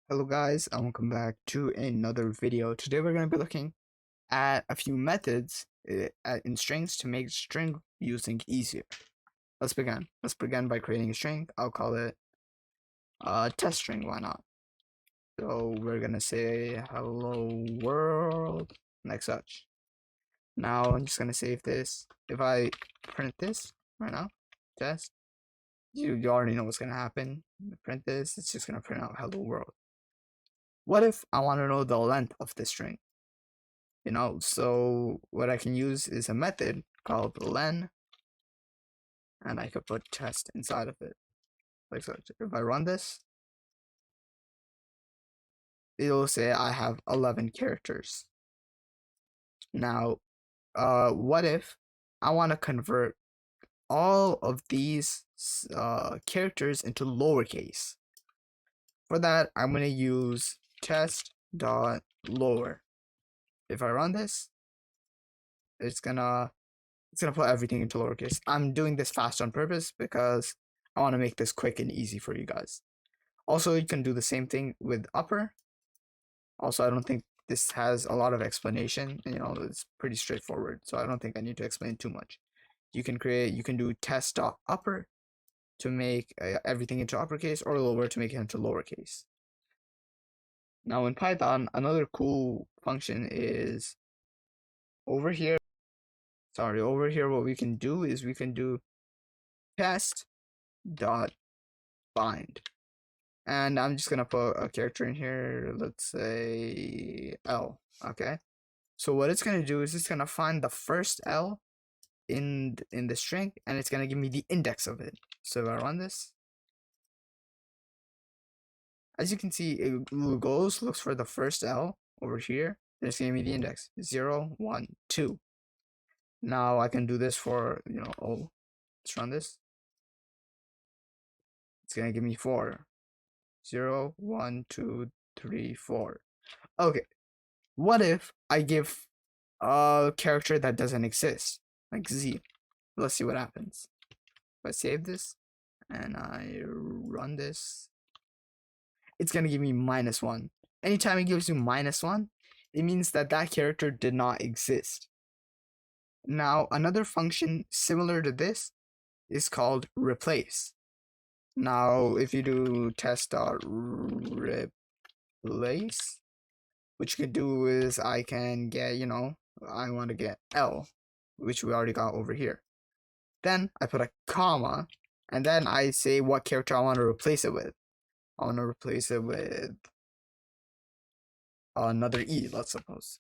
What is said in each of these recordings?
Hello guys, and welcome back to another video. Today we're going to be looking at a few methods in strings to make string using easier. Let's begin. Let's begin by creating a string. I'll call it a test string, why not? So we're going to say hello world, like such. Now I'm just going to save this. If I print this right now, test, you already know what's going to happen. Print this, it's just going to print out hello world. What if I want to know the length of the string? So what I can use is a method called len, and I could put test inside of it, like so. If I run this, it'll say I have 11 characters. Now, what if I want to convert all of these characters into lowercase? For that, I'm going to use test.lower. If I run this, it's gonna put everything into lowercase. I'm doing this fast on purpose because I want to make this quick and easy for you guys. Also, you can do the same thing with upper. Also, I don't think this has a lot of explanation. It's pretty straightforward, so I don't think I need to explain too much. You can do test.upper to make everything into uppercase, or lower to make it into lowercase. Now in Python, another cool function is over here. Over here, what we can do is we can do test.bind. And I'm just gonna put a character in here, let's say L. Okay. So what it's gonna do is it's gonna find the first L in the string, and it's gonna give me the index of it. So if I run this, as you can see, it looks for the first L over here. Then it's gonna give me the index 0, 1, 2. Now I can do this for O. Let's run this. It's gonna give me 4. 0, 1, 2, 3, 4. Okay. What if I give a character that doesn't exist, like Z? Let's see what happens. If I save this and I run this, it's gonna give me -1. Anytime it gives you -1, it means that that character did not exist. Now, another function similar to this is called replace. Now, if you do test.replace, what you could do is I can get, I want to get L, which we already got over here. Then I put a comma, and then I say what character I want to replace it with. I want to replace it with another E, let's suppose.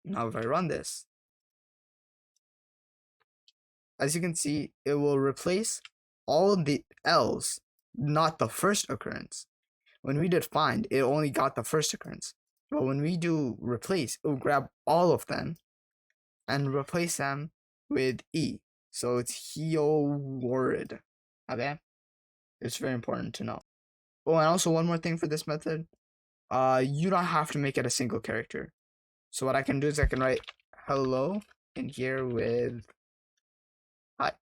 Now if I run this, as you can see, it will replace all the L's, not the first occurrence. When we did find, it only got the first occurrence. But when we do replace, it will grab all of them and replace them with E. So it's word. Okay? It's very important to know. Oh, and also one more thing for this method. You don't have to make it a single character. So what I can do is I can write hello in here with hi.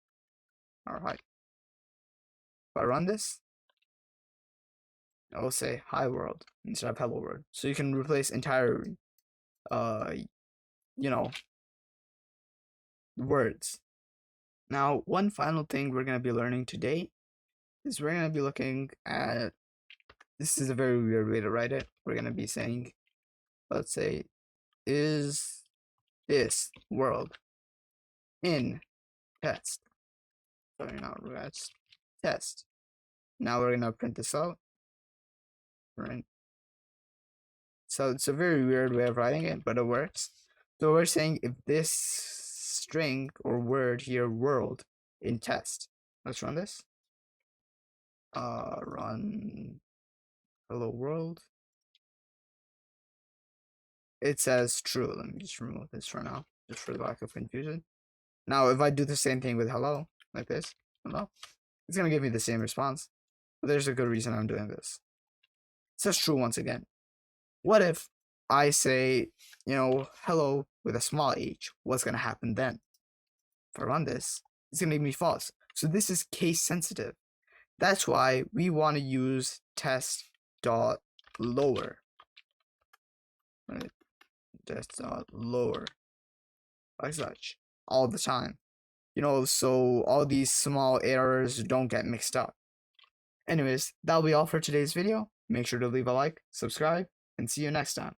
Or hi. If I run this, I'll say hi world instead of hello world. So you can replace entire words. Now, one final thing we're going to be learning today is we're going to be looking at, this is a very weird way to write it. We're going to be saying, let's say, is this world in test? Sorry, not rest, test. Now we're going to print this out. Right. So it's a very weird way of writing it, but it works. So we're saying if this string or word here, world, in test. Let's run this. Run hello world. It says true. Let me just remove this for now, just for the lack of confusion. Now, if I do the same thing with hello, like this, hello, it's gonna give me the same response. But there's a good reason I'm doing this. It says true once again. What if I say, hello with a small h? What's gonna happen then? If I run this, it's gonna give me false. So this is case sensitive. That's why we want to use test.false. lower. Right? Just lower. Like such. All the time. So all these small errors don't get mixed up. Anyways, that'll be all for today's video. Make sure to leave a like, subscribe, and see you next time.